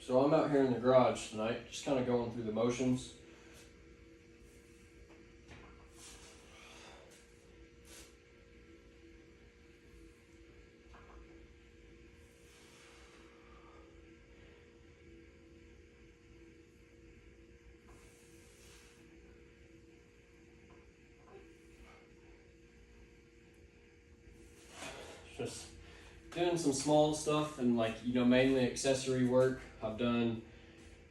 So I'm out here in the garage tonight, just kind of going through the motions. Just doing some small stuff and mainly accessory work. I've done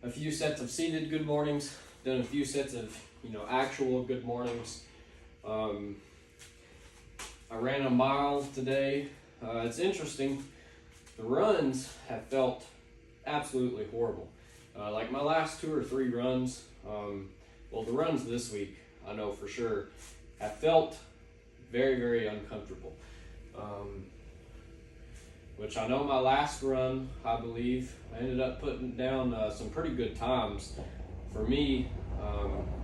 a few sets of seated good mornings, done a few sets of, actual good mornings. I ran a mile today. It's interesting. The runs have felt absolutely horrible. Like my last 2 or 3 runs, the runs this week, I know for sure, have felt very, very uncomfortable. Which I know my last run, I believe, I ended up putting down some pretty good times for me,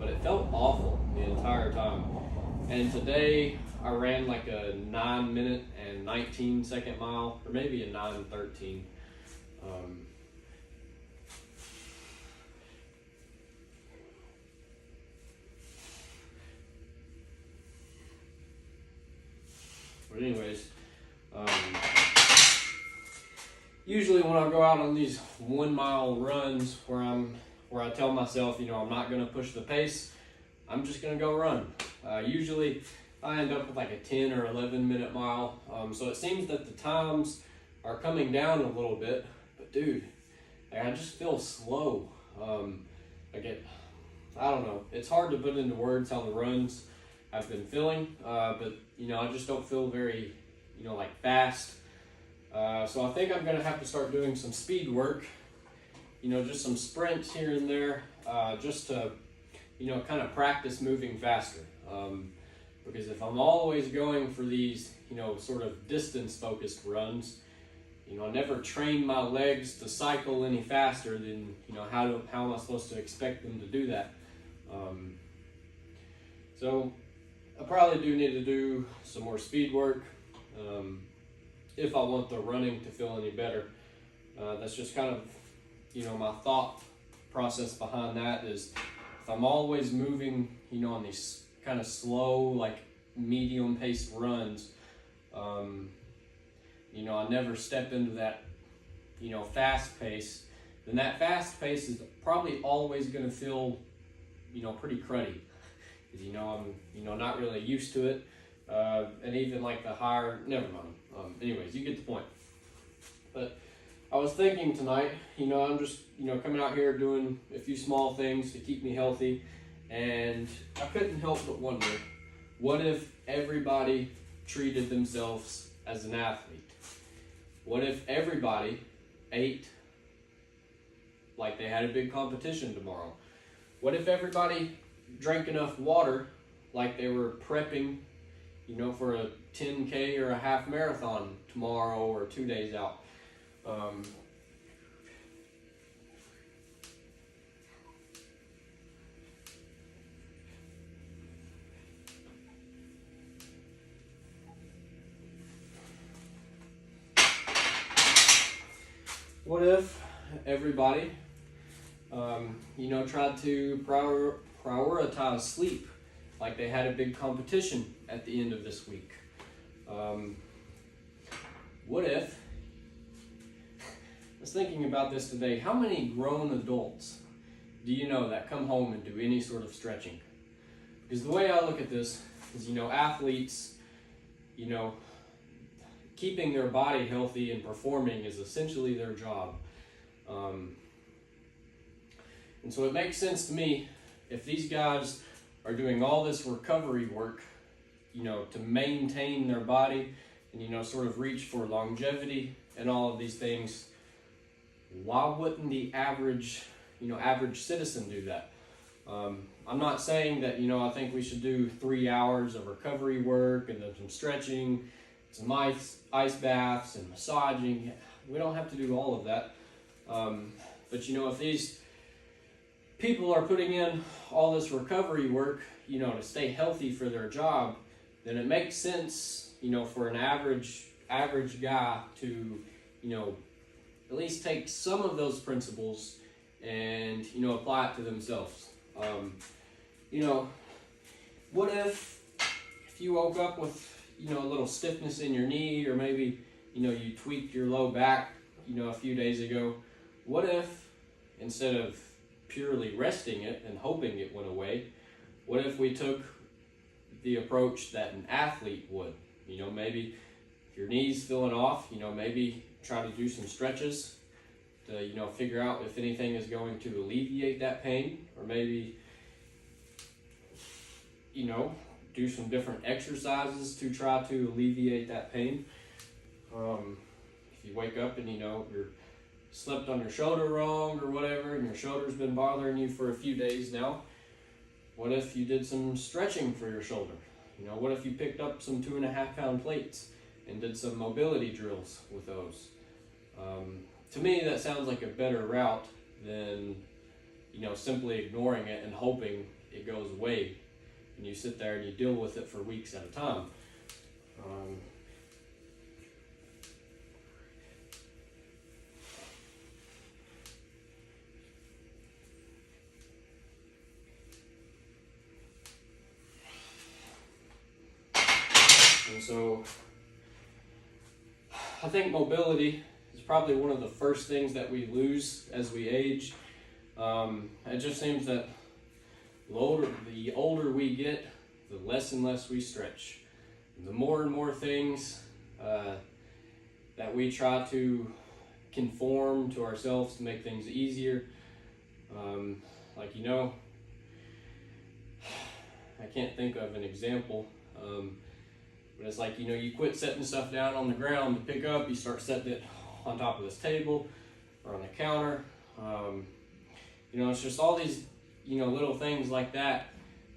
but it felt awful the entire time. And today I ran like a 9-minute and 19-second mile, or maybe a 9:13. But anyways, usually when I go out on these 1-mile runs where I tell myself, I'm not going to push the pace, I'm just going to go run. Usually I end up with like a 10 or 11-minute mile. So it seems that the times are coming down a little bit, but dude, I just feel slow. I don't know. It's hard to put into words how the runs I've been feeling, but I just don't feel very, fast. So I think I'm going to have to start doing some speed work, just some sprints here and there, just to, kind of practice moving faster. Because if I'm always going for these, sort of distance focused runs, I never train my legs to cycle any faster than, how am I supposed to expect them to do that? So I probably do need to do some more speed work. If I want the running to feel any better. That's just kind of, my thought process behind that is if I'm always moving, on these kind of slow, medium paced runs, I never step into that, fast pace, then that fast pace is probably always going to feel, pretty cruddy. Because, I'm, not really used to it. And even the higher, never mind. Anyways, you get the point. But I was thinking tonight, I'm just, coming out here doing a few small things to keep me healthy. And I couldn't help but wonder, what if everybody treated themselves as an athlete? What if everybody ate like they had a big competition tomorrow? What if everybody drank enough water like they were prepping, for a 10K or a half marathon tomorrow or 2 days out? What if everybody, tried to prioritize sleep like they had a big competition at the end of this week? What if, I was thinking about this today, how many grown adults do you know that come home and do any sort of stretching? Because the way I look at this is, athletes, keeping their body healthy and performing is essentially their job. And so it makes sense to me if these guys are doing all this recovery work, to maintain their body and, sort of reach for longevity and all of these things, why wouldn't the average citizen do that? I'm not saying that, I think we should do 3 hours of recovery work and then some stretching, some ice baths and massaging. We don't have to do all of that. But, if these people are putting in all this recovery work, to stay healthy for their job, then it makes sense, for an average guy to, at least take some of those principles and, you know, apply it to themselves. You know, what if you woke up with, you know, a little stiffness in your knee, or maybe, you know, you tweaked your low back, you know, a few days ago? What if, instead of purely resting it and hoping it went away, what if we took the approach that an athlete would? You know, maybe if your knee's feeling off, you know, maybe try to do some stretches to, you know, figure out if anything is going to alleviate that pain, or maybe, you know, do some different exercises to try to alleviate that pain. If you wake up and, you know, you're slept on your shoulder wrong or whatever, and your shoulder's been bothering you for a few days now, what if you did some stretching for your shoulder? You know, what if you picked up some 2.5 pound plates and did some mobility drills with those? To me, that sounds like a better route than, you know, simply ignoring it and hoping it goes away, and you sit there and you deal with it for weeks at a time. And so I think mobility is probably one of the first things that we lose as we age. It just seems that the older we get, the less and less we stretch. The more and more things that we try to conform to ourselves to make things easier. Like, you know, I can't think of an example, but it's like, you know, you quit setting stuff down on the ground to pick up, you start setting it on top of this table or on the counter. You know, it's just all these, you know, little things like that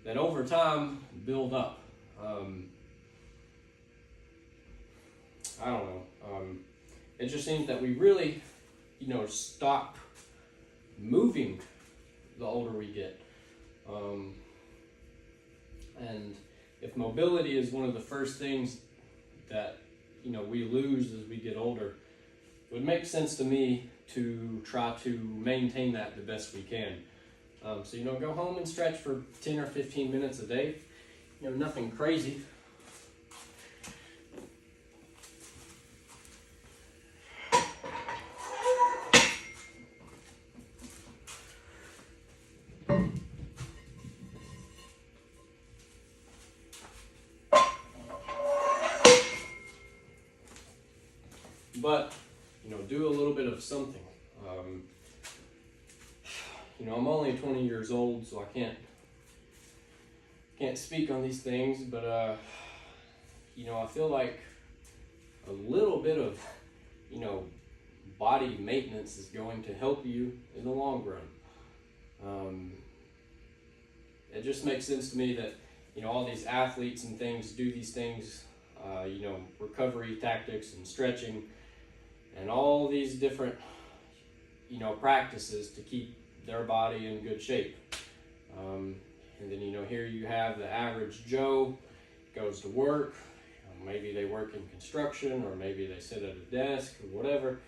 that over time build up. I don't know. It just seems that we really, you know, stop moving the older we get. And if mobility is one of the first things that, you know, we lose as we get older, it would make sense to me to try to maintain that the best we can. So, you know, go home and stretch for 10 or 15 minutes a day. You know, nothing crazy. But, you know, do a little bit of something. You know, I'm only 20 years old, so I can't speak on these things, but you know, I feel like a little bit of, you know, body maintenance is going to help you in the long run. It just makes sense to me that, you know, all these athletes and things do these things, you know, recovery tactics and stretching and all these different, you know, practices to keep their body in good shape. And then, you know, here you have the average Joe goes to work. Maybe they work in construction, or maybe they sit at a desk or whatever.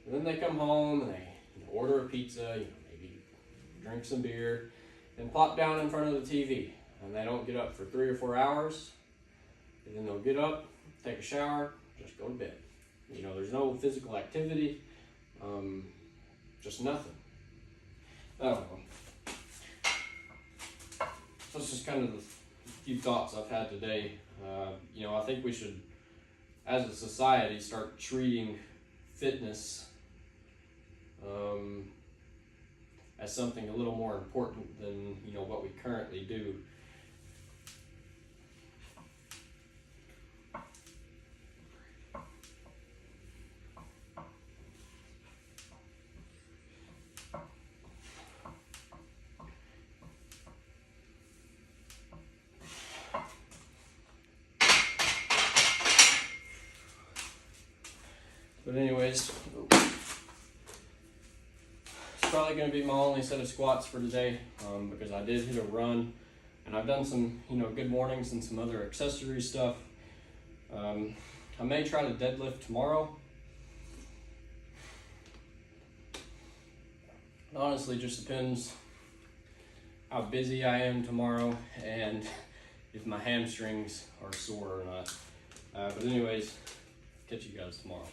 And then they come home and they, you know, order a pizza, you know, maybe drink some beer, and plop down in front of the TV. And they don't get up for 3 or 4 hours. And then they'll get up, take a shower, just go to bed. You know, there's no physical activity, just nothing. I don't know. That's just kind of the few thoughts I've had today. You know, I think we should, as a society, start treating fitness as something a little more important than, you know, what we currently do. But anyways, it's probably going to be my only set of squats for today, because I did hit a run, and I've done some, you know, good mornings and some other accessory stuff. I may try to deadlift tomorrow. It honestly just depends how busy I am tomorrow and if my hamstrings are sore or not. But anyways, catch you guys tomorrow.